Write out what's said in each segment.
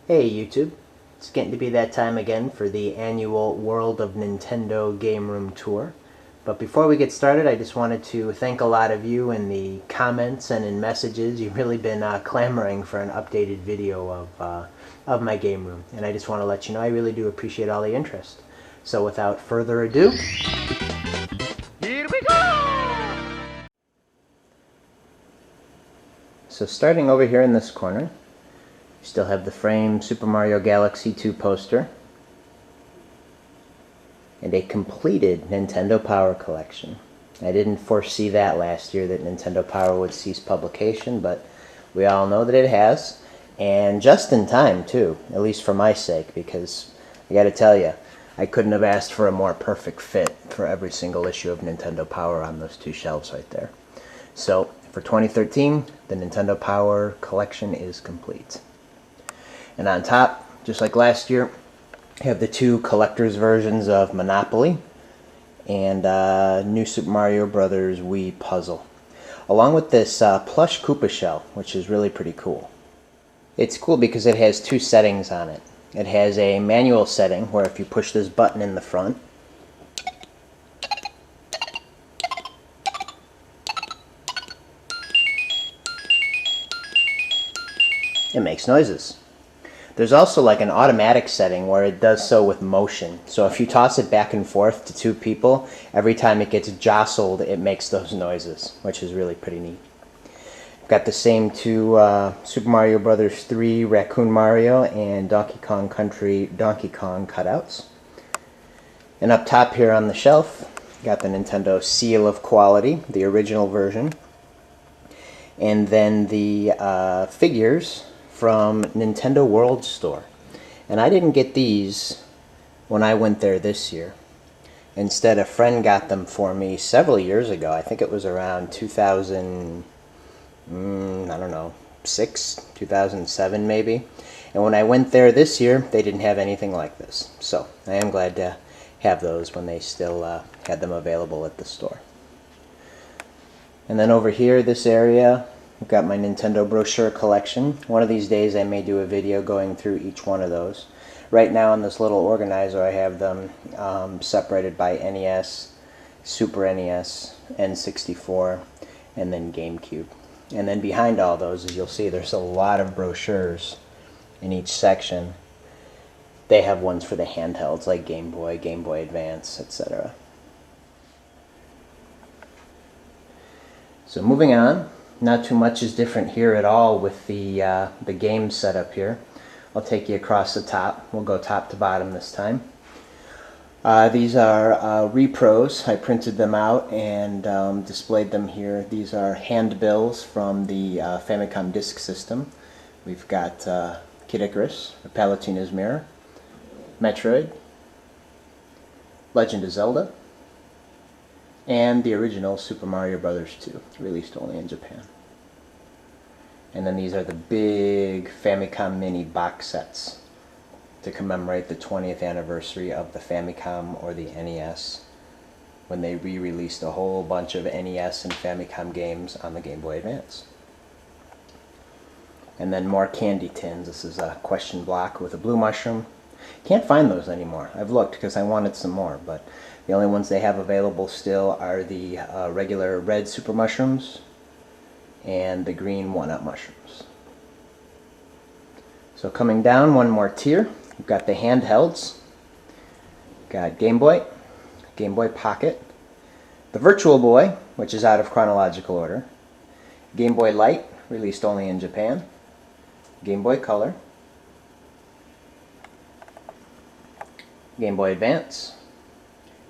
Hey YouTube, it's getting to be that time again for the annual World of Nintendo Game Room Tour. But before we get started, I just wanted to thank a lot of you in the comments and in messages. You've really been clamoring for an updated video of my game room. And I just want to let you know I really do appreciate all the interest. So without further ado, here we go! So starting over here in this corner, you still have the framed Super Mario Galaxy 2 poster and a completed Nintendo Power Collection. I didn't foresee that last year, that Nintendo Power would cease publication, but we all know that it has, and just in time too, at least for my sake, because I gotta tell you, I couldn't have asked for a more perfect fit for every single issue of Nintendo Power on those two shelves right there. So for 2013, the Nintendo Power Collection is complete. And on top, just like last year, you have the two collector's versions of Monopoly and New Super Mario Bros. Wii Puzzle, along with this plush Koopa shell, which is really pretty cool. It's cool because it has two settings on it. It has a manual setting where if you push this button in the front, it makes noises. There's also like an automatic setting where it does so with motion. So if you toss it back and forth to two people, every time it gets jostled, it makes those noises, which is really pretty neat. Got the same two Super Mario Bros. 3 Raccoon Mario and Donkey Kong Country Donkey Kong cutouts. And up top here on the shelf, got the Nintendo Seal of Quality, the original version. And then the figures from Nintendo World Store. And I didn't get these when I went there this year. Instead, a friend got them for me several years ago. I think it was around 2000, I don't know, 2007 maybe. And when I went there this year, they didn't have anything like this. So I am glad to have those when they still had them available at the store. And then over here, this area, I've got my Nintendo Brochure collection. One of these days I may do a video going through each one of those. Right now in this little organizer I have them separated by NES, Super NES, N64, and then Gamecube. And then behind all those, as you'll see, there's a lot of brochures in each section. They have ones for the handhelds like Game Boy, Game Boy Advance, etc. So moving on. Not too much is different here at all with the game setup here. I'll take you across the top. We'll go top to bottom this time. These are repros. I printed them out and displayed them here. These are handbills from the Famicom disk system. We've got Kid Icarus, Palutena's Mirror, Metroid, Legend of Zelda, and the original Super Mario Bros. 2, released only in Japan. And then these are the big Famicom Mini box sets to commemorate the 20th anniversary of the Famicom or the NES, when they re-released a whole bunch of NES and Famicom games on the Game Boy Advance. And then more candy tins. This is a question block with a blue mushroom. Can't find those anymore. I've looked because I wanted some more, but the only ones they have available still are the regular red super mushrooms and the green one-up mushrooms. So coming down one more tier, we've got the handhelds. Got Game Boy, Game Boy Pocket, the Virtual Boy, which is out of chronological order, Game Boy Light, released only in Japan, Game Boy Color, Game Boy Advance,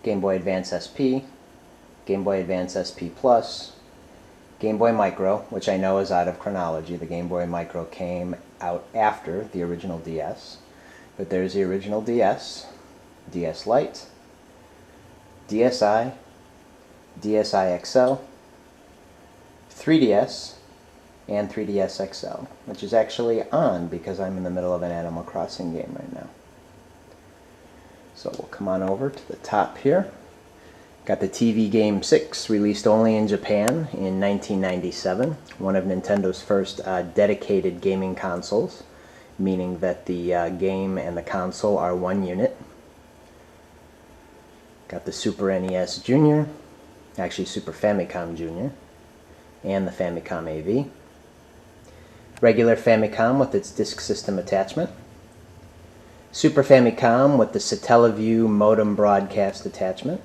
Game Boy Advance SP, Game Boy Advance SP Plus, Game Boy Micro, which I know is out of chronology. The Game Boy Micro came out after the original DS. But there's the original DS, DS Lite, DSi, DSi XL, 3DS, and 3DS XL, which is actually on because I'm in the middle of an Animal Crossing game right now. So we'll come on over to the top here. Got the TV Game 6, released only in Japan in 1997, one of Nintendo's first dedicated gaming consoles. meaning that the game and the console are one unit. Got the Super NES Junior, actually Super Famicom Junior, and the Famicom AV. Regular Famicom with its disk system attachment. Super Famicom with the Satellaview modem broadcast attachment.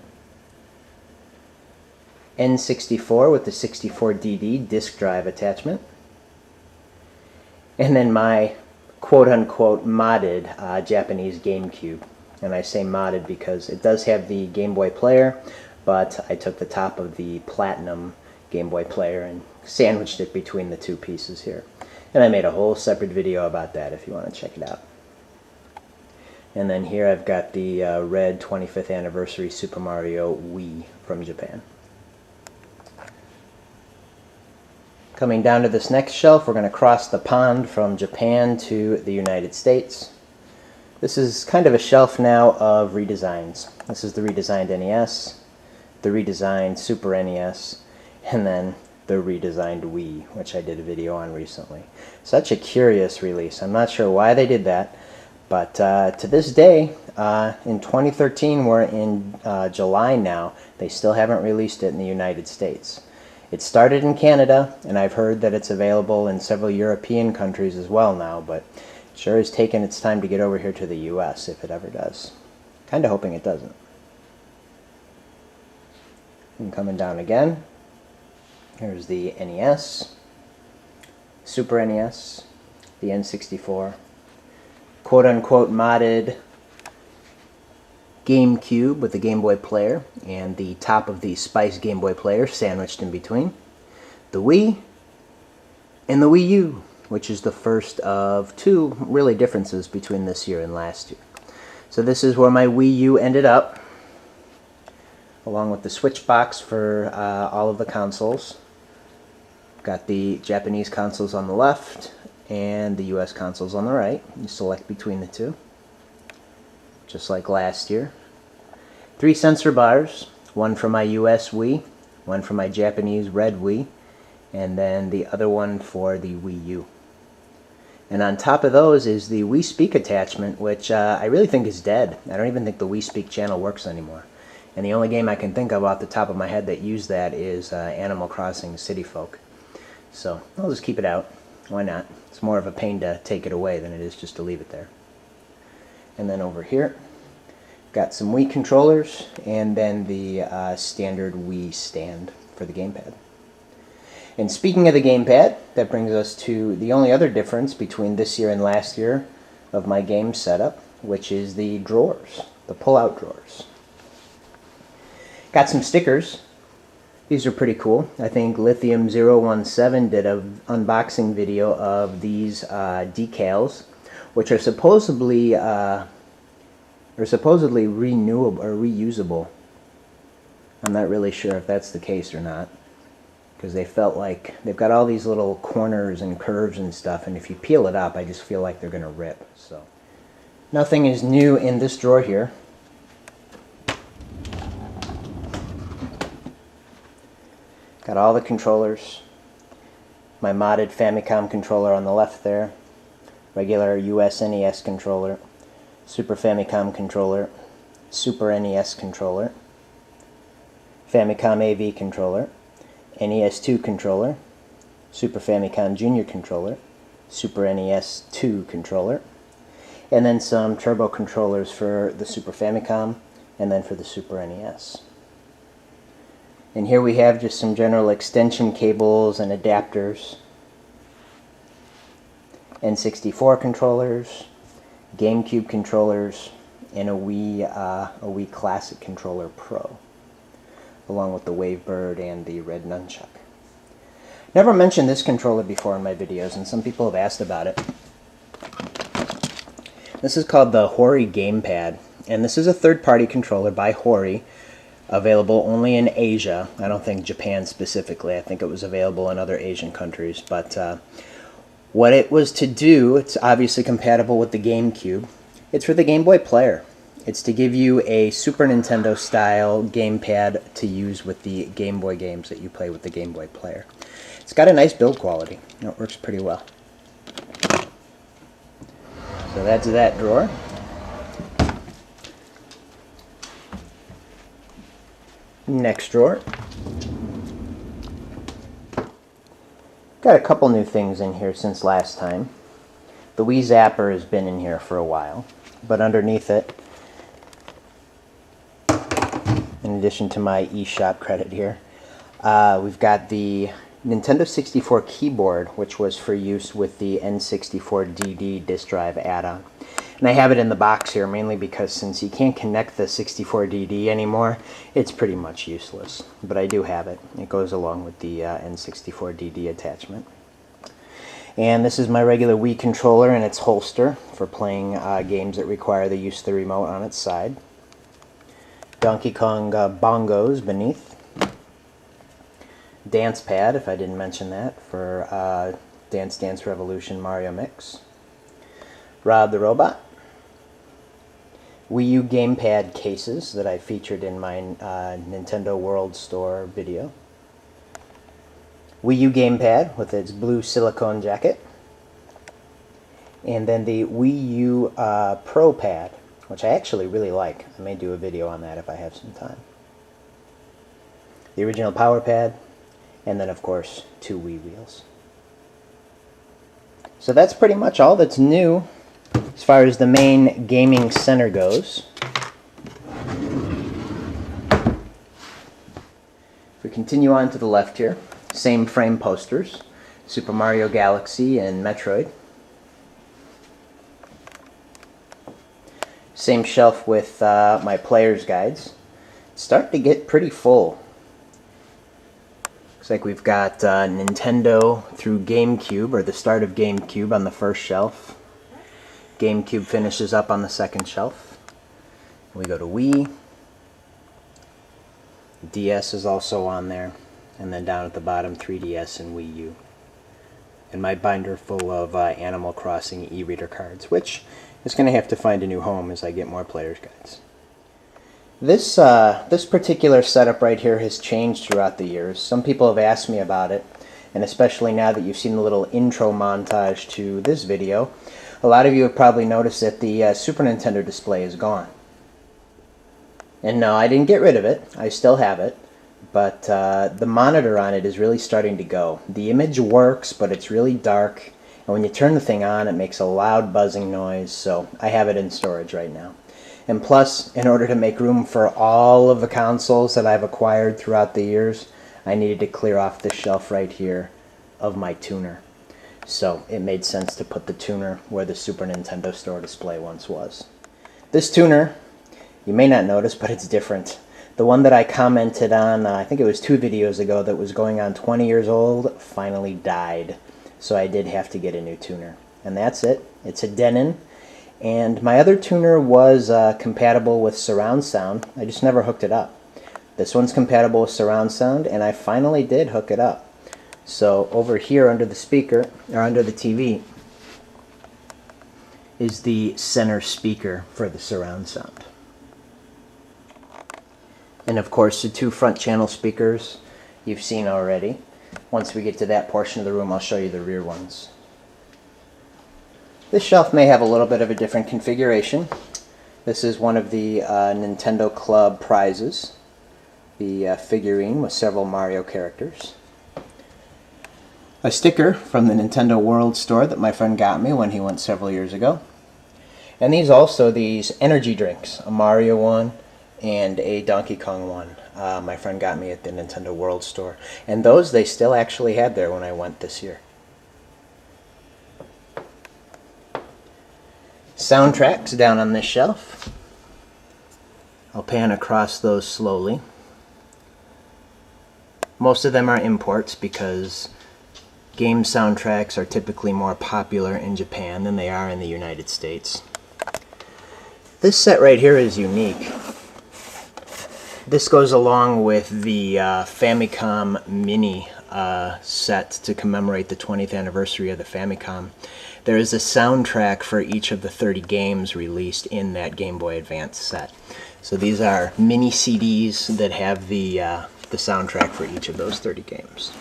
N64 with the 64DD disk drive attachment. And then my quote-unquote modded Japanese Gamecube. And I say modded because it does have the Game Boy player, but I took the top of the Platinum Game Boy player and sandwiched it between the two pieces here. And I made a whole separate video about that if you want to check it out. And then here I've got the red 25th anniversary Super Mario Wii from Japan. Coming down to this next shelf, we're going to cross the pond from Japan to the United States. This is kind of a shelf now of redesigns. This is the redesigned NES, the redesigned Super NES, and then the redesigned Wii, which I did a video on recently. Such a curious release. I'm not sure why they did that, but to this day, in 2013, we're in July now, they still haven't released it in the United States. It started in Canada, and I've heard that it's available in several European countries as well now, but it sure has taken its time to get over here to the US, if it ever does. Kind of hoping it doesn't. And coming down again, here's the NES, Super NES, the N64, quote-unquote modded Gamecube with the Game Boy player and the top of the Spice Game Boy player sandwiched in between, the Wii, and the Wii U, which is the first of two really differences between this year and last year. So this is where my Wii U ended up, along with the Switch box for all of the consoles. Got the Japanese consoles on the left and the US consoles on the right. You select between the two, just like last year. 3 sensor bars, one for my US Wii, one for my Japanese red Wii, and then the other one for the Wii U. And on top of those is the Wii Speak attachment, which I really think is dead. I don't even think the Wii Speak channel works anymore. And the only game I can think of off the top of my head that used that is Animal Crossing City Folk. So I'll just keep it out. Why not? It's more of a pain to take it away than it is just to leave it there. And then over here, got some Wii controllers, and then the standard Wii stand for the gamepad. And speaking of the gamepad, that brings us to the only other difference between this year and last year of my game setup, which is the drawers, the pull-out drawers. Got some stickers. These are pretty cool. I think Lithium017 did an unboxing video of these decals, which are supposedly renewable or reusable. I'm not really sure if that's the case or not, because they felt like they've got all these little corners and curves and stuff, and if you peel it up, I just feel like they're going to rip. So nothing is new in this drawer here. Got all the controllers. My modded Famicom controller on the left there. Regular US NES controller. Super Famicom controller. Super NES controller. Famicom AV controller. NES2 controller. Super Famicom Junior controller. Super NES 2 controller. And then some turbo controllers for the Super Famicom and then for the Super NES. And here we have just some general extension cables and adapters. N64 controllers, Gamecube controllers, and a Wii Classic Controller Pro, along with the Wavebird and the red nunchuck. Never mentioned this controller before in my videos, and some people have asked about it. This is called the Hori Gamepad, and this is a third-party controller by Hori, available only in Asia. I don't think Japan specifically. I think it was available in other Asian countries. But what it was to do, it's obviously compatible with the GameCube. It's for the Game Boy player. It's to give you a Super Nintendo style gamepad to use with the Game Boy games that you play with the Game Boy player. It's got a nice build quality. It works pretty well. So that's that drawer. Next drawer. Got a couple new things in here since last time. The Wii Zapper has been in here for a while, but underneath it, in addition to my eShop credit here, we've got the Nintendo 64 keyboard, which was for use with the N64 DD disk drive add-on. And I have it in the box here mainly because since you can't connect the 64 DD anymore, it's pretty much useless. But I do have it. It goes along with the N64 DD attachment. And this is my regular Wii controller and its holster for playing games that require the use of the remote on its side. Donkey Kong bongos beneath. Dance pad, if I didn't mention that, for Dance Dance Revolution Mario Mix. Rob the Robot. Wii U Gamepad cases that I featured in my Nintendo World Store video. Wii U Gamepad with its blue silicone jacket. And then the Wii U Pro Pad, which I actually really like. I may do a video on that if I have some time. The original Power Pad, and then of course 2 Wii wheels. So that's pretty much all that's new as far as the main gaming center goes. If we continue on to the left here, same frame posters, Super Mario Galaxy and Metroid. Same shelf with my player's guides. It's starting to get pretty full. Looks like we've got Nintendo through Gamecube, or the start of Gamecube, on the first shelf. Gamecube finishes up on the second shelf. We go to Wii. DS is also on there. And then down at the bottom, 3DS and Wii U. And my binder full of Animal Crossing e-reader cards, which is going to have to find a new home as I get more player's guides. This particular setup right here has changed throughout the years. Some people have asked me about it, and especially now that you've seen the little intro montage to this video, a lot of you have probably noticed that the Super Nintendo display is gone. And no, I didn't get rid of it. I still have it. But the monitor on it is really starting to go. The image works, but it's really dark. And when you turn the thing on, it makes a loud buzzing noise. So I have it in storage right now. And plus, in order to make room for all of the consoles that I've acquired throughout the years, I needed to clear off this shelf right here of my tuner. So it made sense to put the tuner where the Super Nintendo Store display once was. This tuner, you may not notice, but it's different. The one that I commented on, I think it was 2 videos ago, that was going on 20 years old, finally died. So I did have to get a new tuner. And that's it. It's a Denon. And my other tuner was compatible with surround sound. I just never hooked it up. This one's compatible with surround sound, and I finally did hook it up. So over here under the speaker, or under the TV, is the center speaker for the surround sound. And of course the 2 front channel speakers you've seen already. Once we get to that portion of the room, I'll show you the rear ones. This shelf may have a little bit of a different configuration. This is one of the Nintendo Club prizes, the figurine with several Mario characters. A sticker from the Nintendo World Store that my friend got me when he went several years ago. And these energy drinks, a Mario one and a Donkey Kong one. My friend got me at the Nintendo World Store. And those they still actually had there when I went this year. Soundtracks down on this shelf. I'll pan across those slowly. Most of them are imports because game soundtracks are typically more popular in Japan than they are in the United States. This set right here is unique. This goes along with the Famicom Mini set to commemorate the 20th anniversary of the Famicom. There is a soundtrack for each of the 30 games released in that Game Boy Advance set. So these are mini CDs that have the soundtrack for each of those 30 games.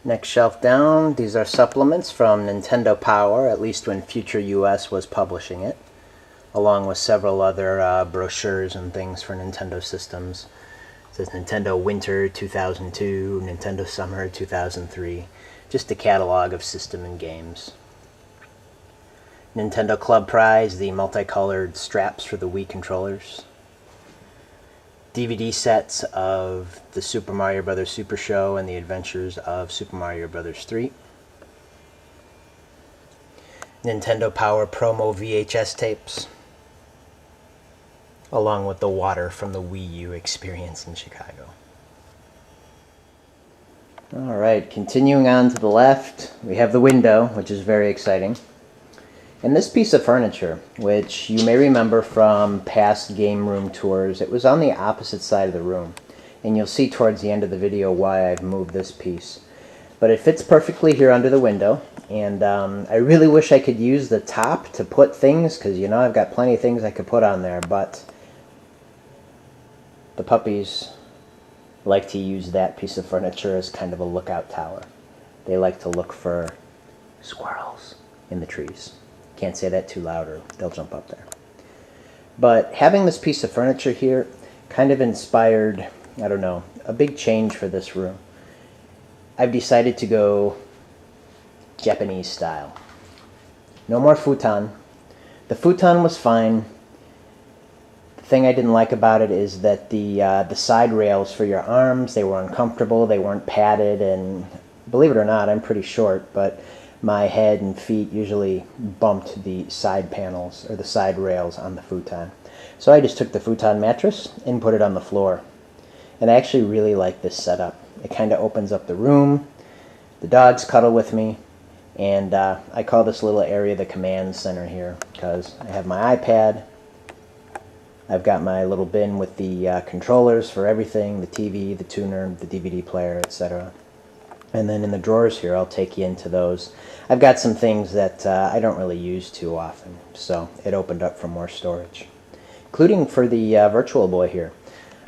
Next shelf down, these are supplements from Nintendo Power, at least when Future US was publishing it, along with several other brochures and things for Nintendo systems. It says Nintendo Winter 2002, Nintendo Summer 2003, just a catalog of system and games. Nintendo Club Prize, the multicolored straps for the Wii controllers. DVD sets of the Super Mario Bros. Super Show and the Adventures of Super Mario Bros. 3. Nintendo Power promo VHS tapes, along with the water from the Wii U experience in Chicago. Alright, continuing on to the left, we have the window, which is very exciting. And this piece of furniture, which you may remember from past game room tours, it was on the opposite side of the room. And you'll see towards the end of the video why I've moved this piece. But it fits perfectly here under the window. And I really wish I could use the top to put things, because you know I've got plenty of things I could put on there. But the puppies like to use that piece of furniture as kind of a lookout tower. They like to look for squirrels in the trees. Can't say that too loud or they'll jump up there. But having this piece of furniture here kind of inspired, I don't know, a big change for this room. I've decided to go Japanese style. No more futon. The futon was fine. The thing I didn't like about it is that the side rails for your arms, they were uncomfortable, they weren't padded, and believe it or not, I'm pretty short, but my head and feet usually bumped the side panels or the side rails on the futon. So I just took the futon mattress and put it on the floor. And I actually really like this setup. It kind of opens up the room. The dogs cuddle with me. And I call this little area the command center here because I have my iPad. I've got my little bin with the controllers for everything, the TV, the tuner, the DVD player, etc. And then in the drawers here, I'll take you into those. I've got some things that I don't really use too often, so it opened up for more storage. Including for the Virtual Boy here.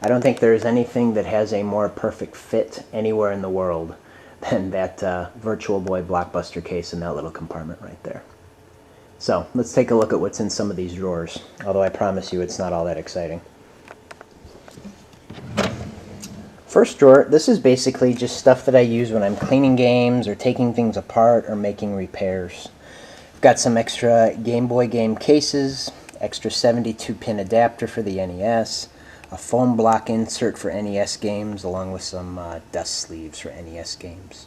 I don't think there's anything that has a more perfect fit anywhere in the world than that Virtual Boy Blockbuster case in that little compartment right there. So, let's take a look at what's in some of these drawers, although I promise you it's not all that exciting. First drawer, this is basically just stuff that I use when I'm cleaning games or taking things apart or making repairs. I've got some extra Game Boy game cases, extra 72-pin adapter for the NES, a foam block insert for NES games, along with some dust sleeves for NES games.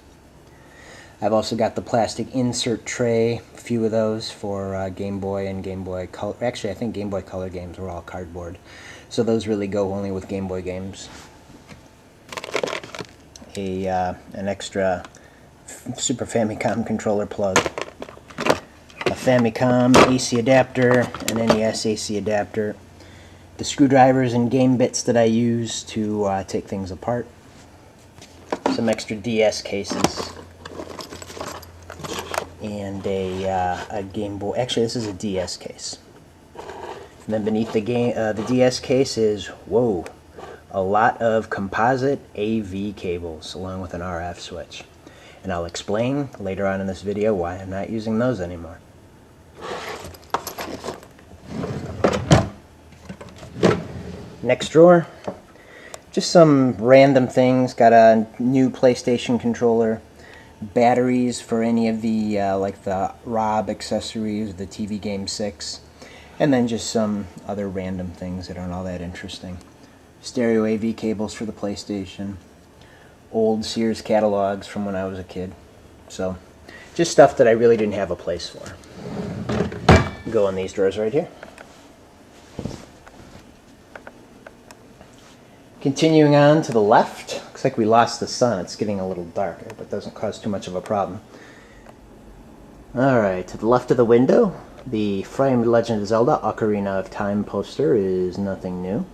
I've also got the plastic insert tray, a few of those for Game Boy and Game Boy Color. Actually, I think Game Boy Color games were all cardboard, so those really go only with Game Boy games. An extra Super Famicom controller plug, a Famicom AC adapter, an NES AC adapter, the screwdrivers and game bits that I use to take things apart, some extra DS cases, and a Game Boy. Actually, this is a DS case. And then beneath the DS case is, whoa, a lot of composite AV cables along with an RF switch. And I'll explain later on in this video why I'm not using those anymore. Next drawer, just some random things. Got a new PlayStation controller, batteries for any of the like the ROB accessories, the TV Game 6, and then just some other random things that aren't all that interesting. Stereo AV cables for the PlayStation, old Sears catalogs from when I was a kid. So, just stuff that I really didn't have a place for. Go in these drawers right here. Continuing on to the left, looks like we lost the sun. It's getting a little darker, but doesn't cause too much of a problem. Alright, to the left of the window, the framed Legend of Zelda Ocarina of Time poster is nothing new.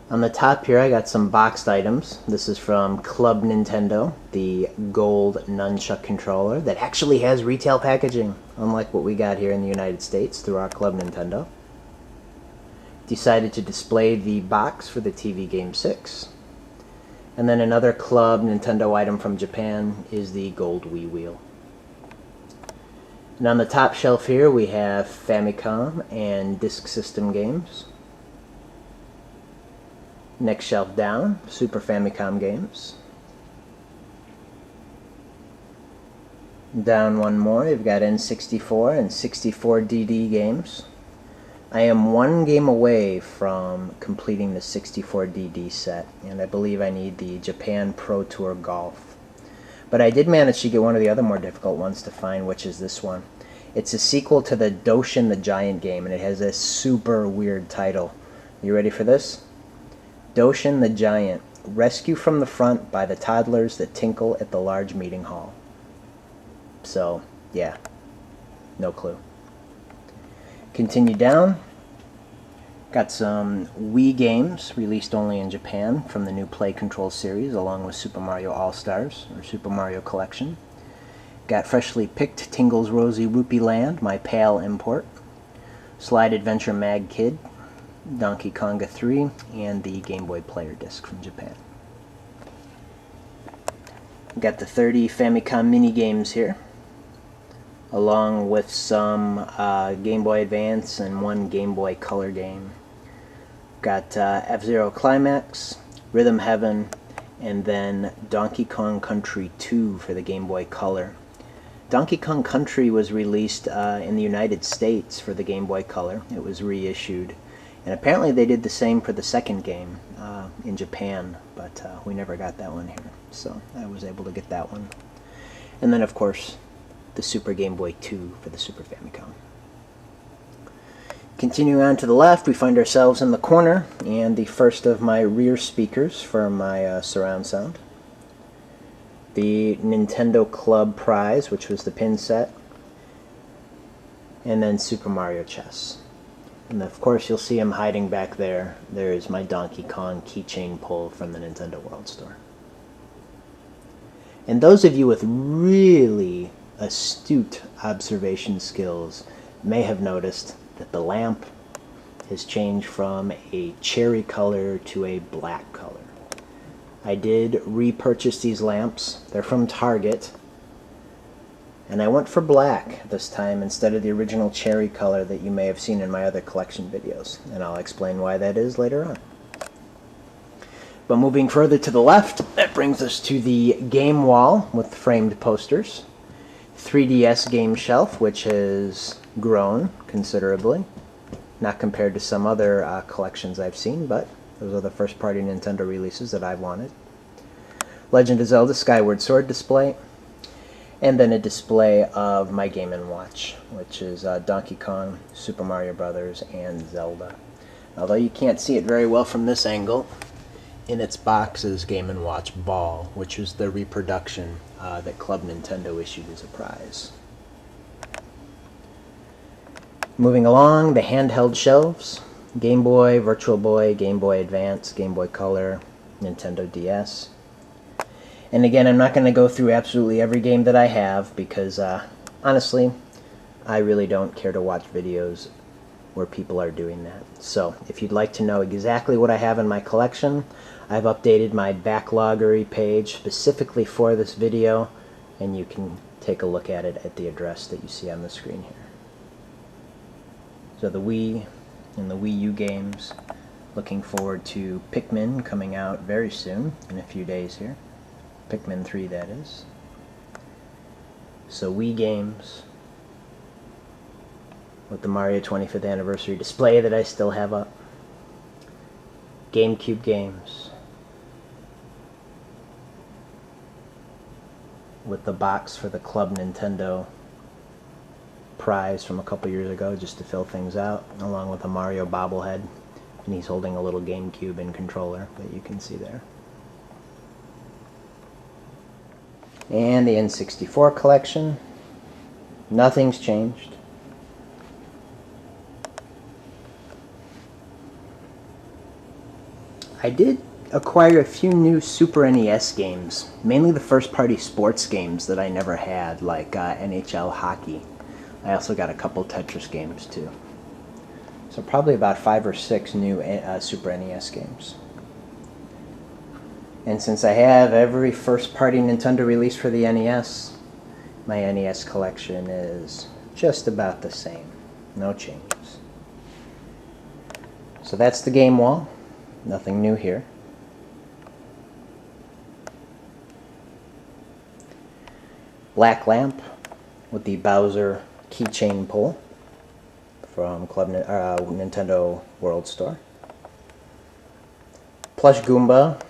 On the top here I got some boxed items. This is from Club Nintendo, the gold nunchuck controller that actually has retail packaging, unlike what we got here in the United States through our Club Nintendo. Decided to display the box for the TV Game 6. And then another Club Nintendo item from Japan is the gold Wii wheel. And on the top shelf here we have Famicom and Disk System games. Next shelf down, Super Famicom games. Down one more, you've got N64 and 64DD games. I am one game away from completing the 64DD set, and I believe I need the Japan Pro Tour Golf. But I did manage to get one of the other more difficult ones to find, which is this one. It's a sequel to the Doshin the Giant game, and it has a super weird title. You ready for this? Doshin the Giant, Rescue from the Front by the Toddlers that Tinkle at the Large Meeting Hall. So, yeah, no clue. Continue down. Got some Wii games released only in Japan from the new Play Control series, along with Super Mario All-Stars, or Super Mario Collection. Got freshly picked Tingle's Rosy Rupee Land, my PAL import. Slide Adventure Mag Kid, Donkey Konga 3, and the Game Boy Player disc from Japan. Got the 30 Famicom mini games here, along with some Game Boy Advance and one Game Boy Color game. Got F-Zero Climax, Rhythm Heaven, and then Donkey Kong Country 2 for the Game Boy Color. Donkey Kong Country was released in the United States for the Game Boy Color. It was reissued. And apparently they did the same for the second game in Japan, but we never got that one here. So I was able to get that one. And then, of course, the Super Game Boy 2 for the Super Famicom. Continuing on to the left, we find ourselves in the corner, and the first of my rear speakers for my surround sound. The Nintendo Club Prize, which was the pin set. And then Super Mario Chess. And of course you'll see him hiding back there. There's my Donkey Kong keychain pull from the Nintendo World Store. And those of you with really astute observation skills may have noticed that the lamp has changed from a cherry color to a black color. I did repurchase these lamps. They're from Target. And I went for black this time instead of the original cherry color that you may have seen in my other collection videos. And I'll explain why that is later on. But moving further to the left, that brings us to the game wall with framed posters. 3DS game shelf, which has grown considerably. Not compared to some other collections I've seen, but those are the first party Nintendo releases that I've wanted. Legend of Zelda Skyward Sword display. And then a display of my Game & Watch, which is Donkey Kong, Super Mario Brothers, and Zelda. Although you can't see it very well from this angle, in its box is Game & Watch Ball, which was the reproduction that Club Nintendo issued as a prize. Moving along, the handheld shelves. Game Boy, Virtual Boy, Game Boy Advance, Game Boy Color, Nintendo DS. And again, I'm not going to go through absolutely every game that I have because, honestly, I really don't care to watch videos where people are doing that. So, if you'd like to know exactly what I have in my collection, I've updated my backloggery page specifically for this video, and you can take a look at it at the address that you see on the screen here. So the Wii and the Wii U games. Looking forward to Pikmin coming out very soon, in a few days here. Pikmin 3, that is. So Wii games, with the Mario 25th anniversary display that I still have up. Gamecube games, with the box for the Club Nintendo prize from a couple years ago, just to fill things out, along with a Mario bobblehead, and he's holding a little GameCube and controller that you can see there. And the N64 collection. Nothing's changed. I did acquire a few new Super NES games, mainly the first-party sports games that I never had, like NHL Hockey. I also got a couple Tetris games, too. So probably about 5 or 6 new Super NES games. And since I have every first-party Nintendo release for the NES, my NES collection is just about the same. No changes. So that's the game wall. Nothing new here. Black lamp with the Bowser keychain pull from Nintendo World Store. Plush Goomba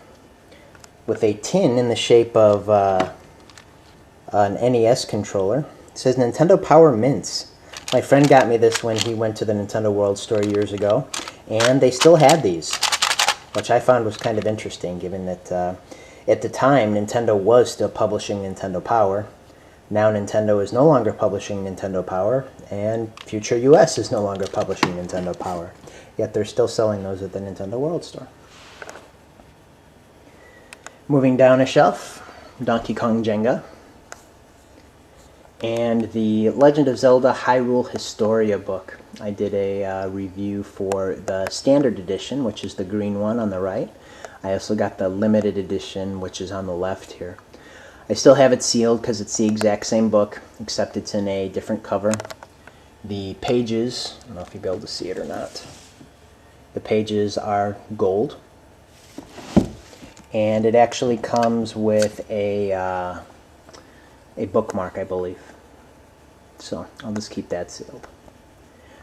with a tin in the shape of an NES controller. It says Nintendo Power Mints. My friend got me this when he went to the Nintendo World Store years ago, and they still had these, which I found was kind of interesting, given that at the time Nintendo was still publishing Nintendo Power. Now Nintendo is no longer publishing Nintendo Power, and future US is no longer publishing Nintendo Power. Yet they're still selling those at the Nintendo World Store. Moving down a shelf, Donkey Kong Jenga, and the Legend of Zelda Hyrule Historia book. I did a review for the standard edition, which is the green one on the right. I also got the limited edition, which is on the left here. I still have it sealed because it's the exact same book, except it's in a different cover. The pages, I don't know if you'll be able to see it or not, the pages are gold. And it actually comes with a bookmark, I believe. So I'll just keep that sealed.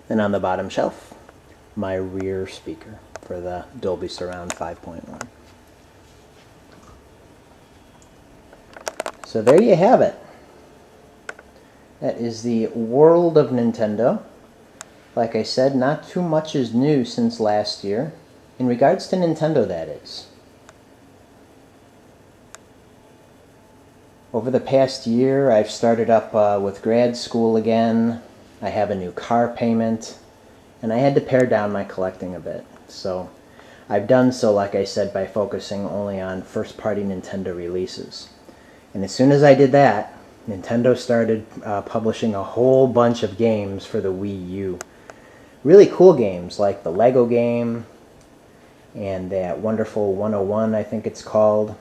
Then on the bottom shelf, my rear speaker for the Dolby Surround 5.1. So there you have it. That is the world of Nintendo. Like I said, not too much is new since last year. In regards to Nintendo, that is. Over the past year, I've started up with grad school again. I have a new car payment, and I had to pare down my collecting a bit. So I've done so, like I said, by focusing only on first-party Nintendo releases. And as soon as I did that, Nintendo started publishing a whole bunch of games for the Wii U. Really cool games like the Lego game and that wonderful 101, I think it's called.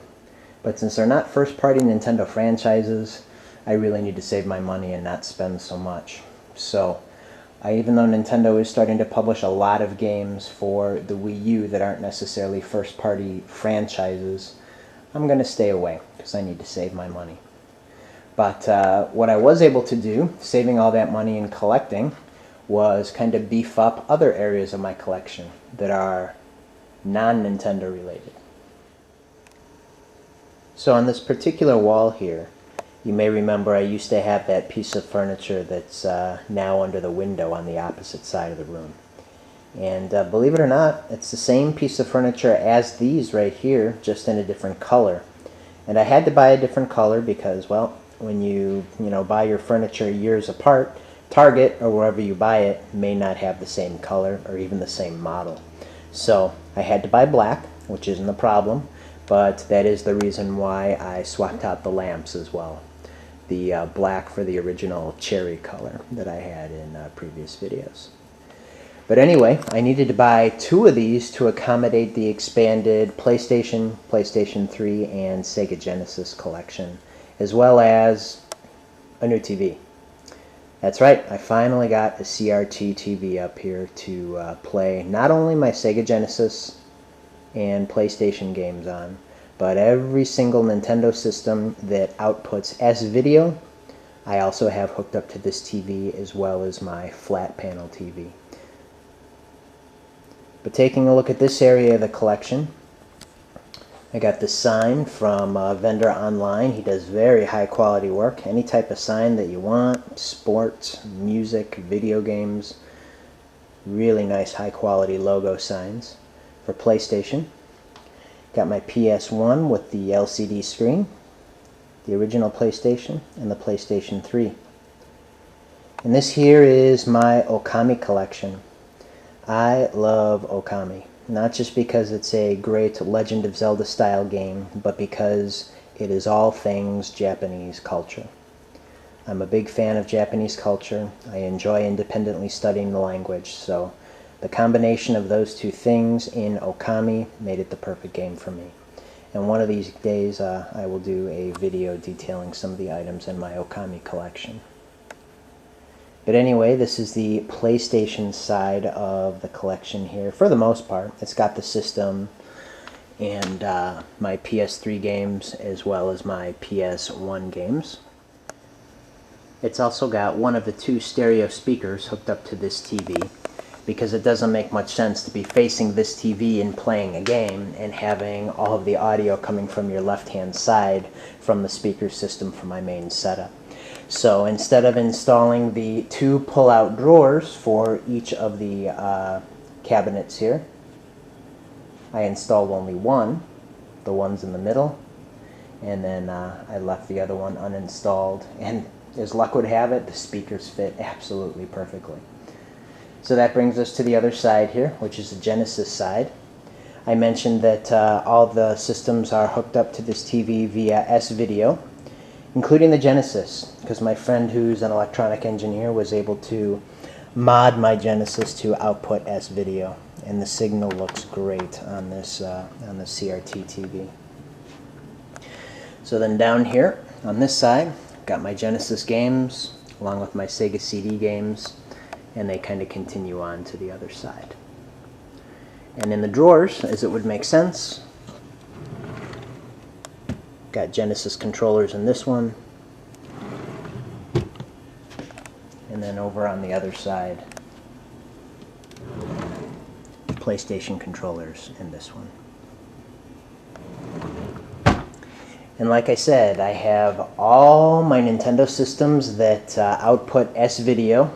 But since they're not first-party Nintendo franchises, I really need to save my money and not spend so much. So, even though Nintendo is starting to publish a lot of games for the Wii U that aren't necessarily first-party franchises, I'm going to stay away because I need to save my money. But what I was able to do, saving all that money and collecting, was kind of beef up other areas of my collection that are non-Nintendo related. So on this particular wall here, you may remember I used to have that piece of furniture that's now under the window on the opposite side of the room. And believe it or not, it's the same piece of furniture as these right here, just in a different color. And I had to buy a different color because, well, when you buy your furniture years apart, Target or wherever you buy it may not have the same color or even the same model. So I had to buy black, which isn't a problem. But that is the reason why I swapped out the lamps as well. The black for the original cherry color that I had in previous videos. But anyway, I needed to buy 2 of these to accommodate the expanded PlayStation, PlayStation 3, and Sega Genesis collection, as well as a new TV. That's right, I finally got a CRT TV up here to play not only my Sega Genesis and PlayStation games on, but every single Nintendo system that outputs S-video, I also have hooked up to this TV as well as my flat panel TV. But taking a look at this area of the collection, I got this sign from a vendor online. He does very high quality work. Any type of sign that you want, sports, music, video games, really nice high quality logo signs. For PlayStation, got my PS1 with the LCD screen, the original PlayStation, and the PlayStation 3. And this here is my Okami collection. I love Okami, not just because it's a great Legend of Zelda style game, but because it is all things Japanese culture. I'm a big fan of Japanese culture. I enjoy independently studying the language, so the combination of those two things in Okami made it the perfect game for me. And one of these days I will do a video detailing some of the items in my Okami collection. But anyway, this is the PlayStation side of the collection here, for the most part. It's got the system and my PS3 games as well as my PS1 games. It's also got one of the two stereo speakers hooked up to this TV, because it doesn't make much sense to be facing this TV and playing a game and having all of the audio coming from your left-hand side from the speaker system for my main setup. So instead of installing the two pull-out drawers for each of the cabinets here, I installed only one, the ones in the middle, and then I left the other one uninstalled, and as luck would have it, the speakers fit absolutely perfectly. So that brings us to the other side here, which is the Genesis side. I mentioned that all the systems are hooked up to this TV via S-Video, including the Genesis, because my friend who's an electronic engineer was able to mod my Genesis to output S-Video, and the signal looks great on this CRT TV. So then down here on this side, got my Genesis games along with my Sega CD games, and they kind of continue on to the other side. And in the drawers, as it would make sense, got Genesis controllers in this one, and then over on the other side, PlayStation controllers in this one. And like I said, I have all my Nintendo systems that output S-Video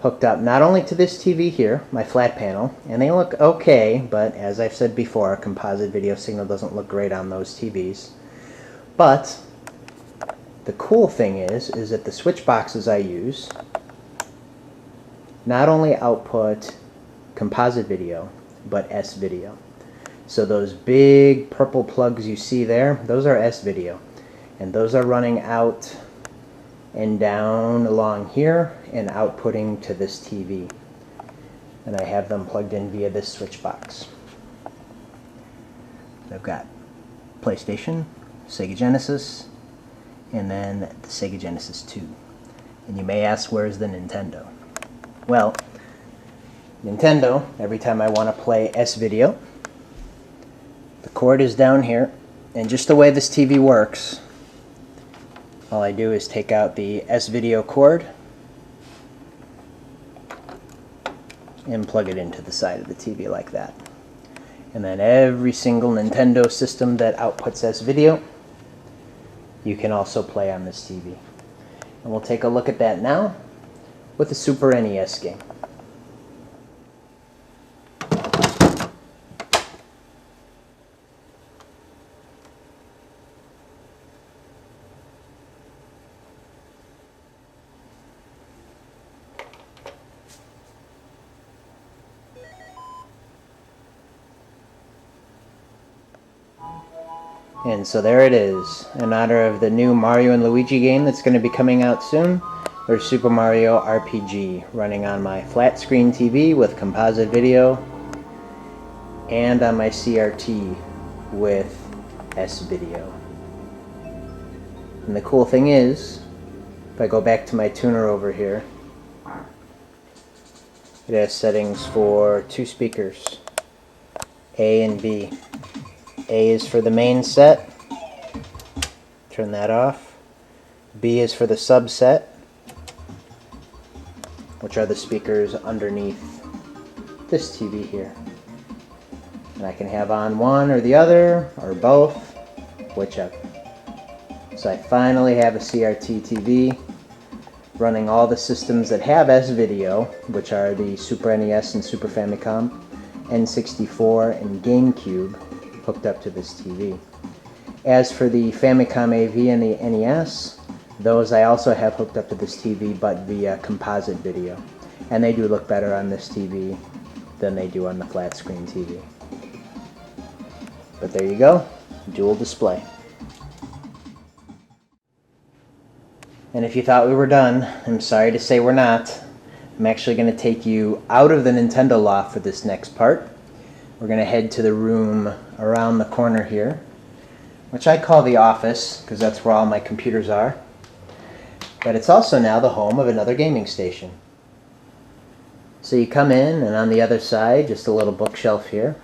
hooked up not only to this TV here, my flat panel, and they look okay, but as I've said before, a composite video signal doesn't look great on those TVs. But the cool thing is that the switch boxes I use not only output composite video, but S-Video. So those big purple plugs you see there, those are S-Video. And those are running out and down along here and outputting to this TV. And I have them plugged in via this switch box. I've got PlayStation, Sega Genesis, and then the Sega Genesis 2. And you may ask, where's the Nintendo? Well, Nintendo, every time I want to play S-Video, the cord is down here, and just the way this TV works, all I do is take out the S-Video cord and plug it into the side of the TV like that. And then every single Nintendo system that outputs S-Video, you can also play on this TV. And we'll take a look at that now with the Super NES game. And so there it is, in honor of the new Mario and Luigi game that's going to be coming out soon. There's Super Mario RPG running on my flat screen TV with composite video and on my CRT with S-Video. And the cool thing is, if I go back to my tuner over here, it has settings for two speakers, A and B. A is for the main set, turn that off. B is for the subset, which are the speakers underneath this TV here. And I can have on one or the other, or both, whichever. So I finally have a CRT TV running all the systems that have S-Video, which are the Super NES and Super Famicom, N64 and Gamecube, hooked up to this TV. As for the Famicom AV and the NES, those I also have hooked up to this TV, but via composite video. And they do look better on this TV than they do on the flat screen TV. But there you go, dual display. And if you thought we were done, I'm sorry to say we're not. I'm actually going to take you out of the Nintendo loft for this next part. we're going to head to the room around the corner here, which I call the office because that's where all my computers are. But it's also now the home of another gaming station. So you come in, and on the other side, just a little bookshelf here.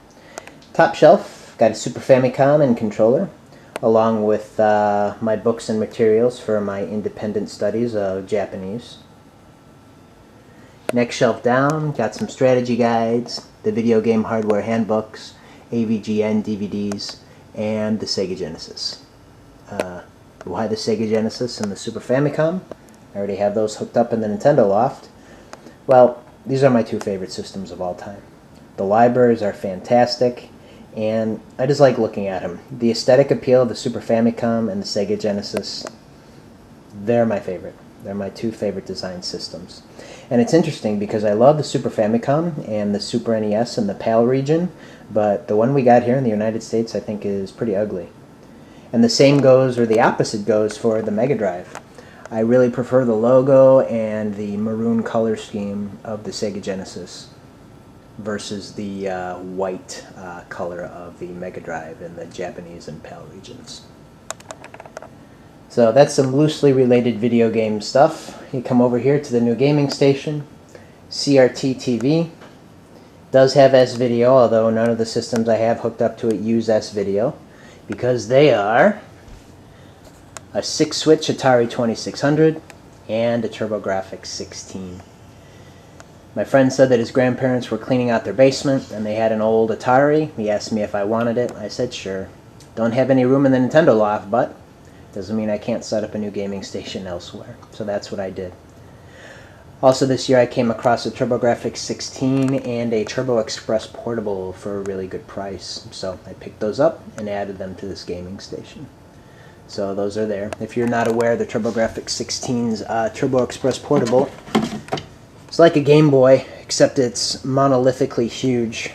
Top shelf, got a Super Famicom and controller, along with my books and materials for my independent studies of Japanese. Next shelf down, got some strategy guides, the video game hardware handbooks, AVGN DVDs, and the Sega Genesis. Why the Sega Genesis and the Super Famicom? I already have those hooked up in the Nintendo Loft. Well, these are my two favorite systems of all time. The libraries are fantastic, and I just like looking at them. The aesthetic appeal of the Super Famicom and the Sega Genesis, they're my favorite. They're my two favorite design systems. And it's interesting because I love the Super Famicom and the Super NES in the PAL region, but the one we got here in the United States I think is pretty ugly. And the same goes, or the opposite goes, for the Mega Drive. I really prefer the logo and the maroon color scheme of the Sega Genesis versus the white color of the Mega Drive in the Japanese and PAL regions. So that's some loosely related video game stuff. You come over here to the new gaming station. CRT TV. Does have S-Video, although none of the systems I have hooked up to it use S-Video, because they are a 6-switch Atari 2600 and a TurboGrafx 16. My friend said that his grandparents were cleaning out their basement and they had an old Atari. He asked me if I wanted it. I said sure. Don't have any room in the Nintendo Loft, but doesn't mean I can't set up a new gaming station elsewhere. So that's what I did. Also this year I came across a TurboGrafx 16 and a Turbo Express Portable for a really good price. So I picked those up and added them to this gaming station. So those are there. If you're not aware, the TurboGrafx 16's Turbo Express Portable, it's like a Game Boy, except it's monolithically huge.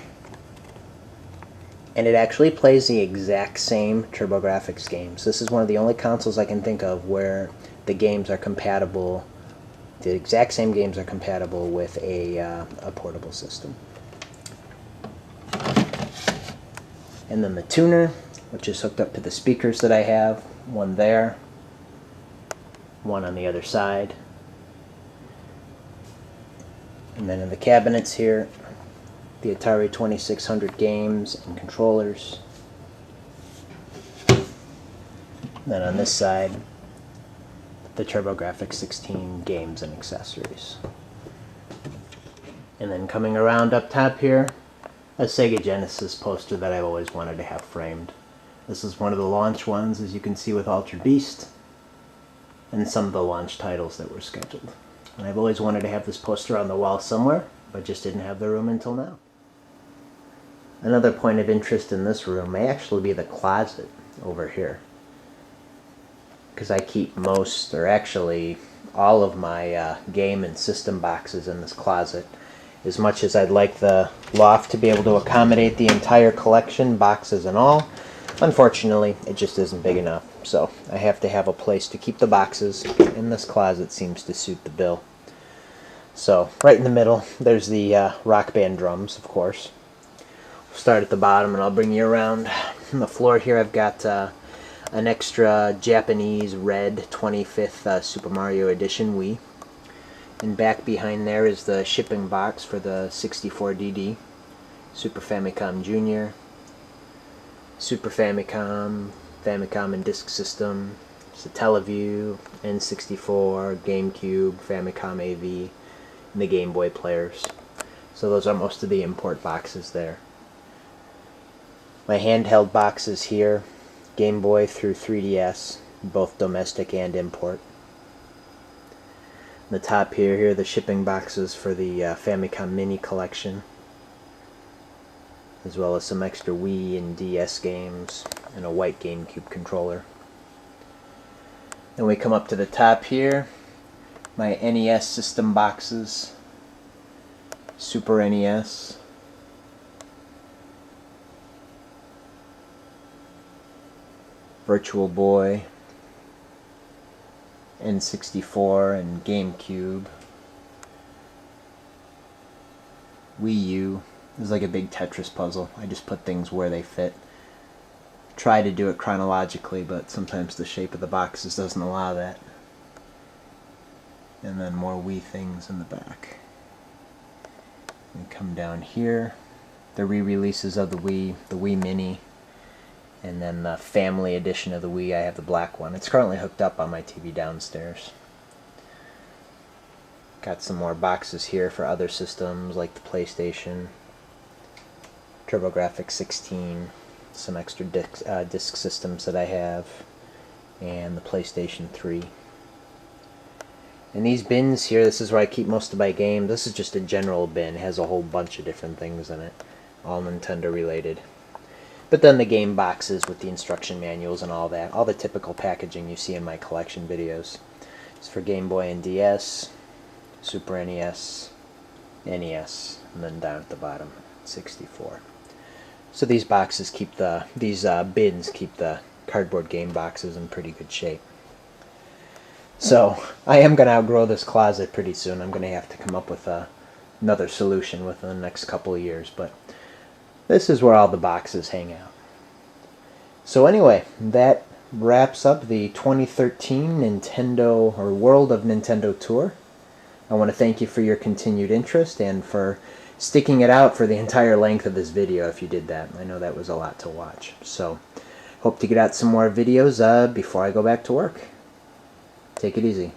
And it actually plays the exact same TurboGrafx games. This is one of the only consoles I can think of where the games are compatible. The exact same games are compatible with a portable system. And then the tuner, which is hooked up to the speakers that I have. One there, one on the other side. And then in the cabinets here, the Atari 2600 games and controllers. And then on this side, the TurboGrafx 16 games and accessories. And then coming around up top here, a Sega Genesis poster that I've always wanted to have framed. This is one of the launch ones, as you can see, with Altered Beast, and some of the launch titles that were scheduled. And I've always wanted to have this poster on the wall somewhere, but just didn't have the room until now. Another point of interest in this room may actually be the closet over here, because I keep most, or actually all of my game and system boxes in this closet. As much as I'd like the loft to be able to accommodate the entire collection, boxes and all, unfortunately it just isn't big enough. So I have to have a place to keep the boxes, and this closet seems to suit the bill. So right in the middle, there's the Rock Band drums, of course. We'll start at the bottom and I'll bring you around. On the floor here I've got an extra Japanese red 25th Super Mario Edition Wii. And back behind there is the shipping box for the 64DD, Super Famicom Jr., Super Famicom, Famicom and Disk System, Satellaview, N64, Gamecube, Famicom AV, and the Game Boy players. So those are most of the import boxes there. My handheld boxes here, Game Boy through 3DS, both domestic and import. On the top here are the shipping boxes for the Famicom Mini Collection, as well as some extra Wii and DS games, and a white GameCube controller. Then we come up to the top here, my NES system boxes, Super NES, Virtual Boy, N64 and GameCube, Wii U, It's like a big Tetris puzzle. I just put things where they fit. Try to do it chronologically, but sometimes the shape of the boxes doesn't allow that. And then more Wii things in the back. And come down here. The re-releases of the Wii Mini, and then the family edition of the Wii. I have the black one. It's currently hooked up on my TV downstairs. Got some more boxes here for other systems like the PlayStation, TurboGrafx 16, some extra disc systems that I have, and the PlayStation 3. And these bins here, this is where I keep most of my games. This is just a general bin. It has a whole bunch of different things in it, all Nintendo related. But then the game boxes with the instruction manuals and all that, all the typical packaging you see in my collection videos. It's for Game Boy and DS, Super NES, NES, and then down at the bottom, 64. So these boxes keep bins keep the cardboard game boxes in pretty good shape. So I am going to outgrow this closet pretty soon. I'm going to have to come up with another solution within the next couple of years, but this is where all the boxes hang out. So anyway, that wraps up the 2013 Nintendo or World of Nintendo Tour. I want to thank you for your continued interest and for sticking it out for the entire length of this video if you did that. I know that was a lot to watch. So hope to get out some more videos before I go back to work. Take it easy.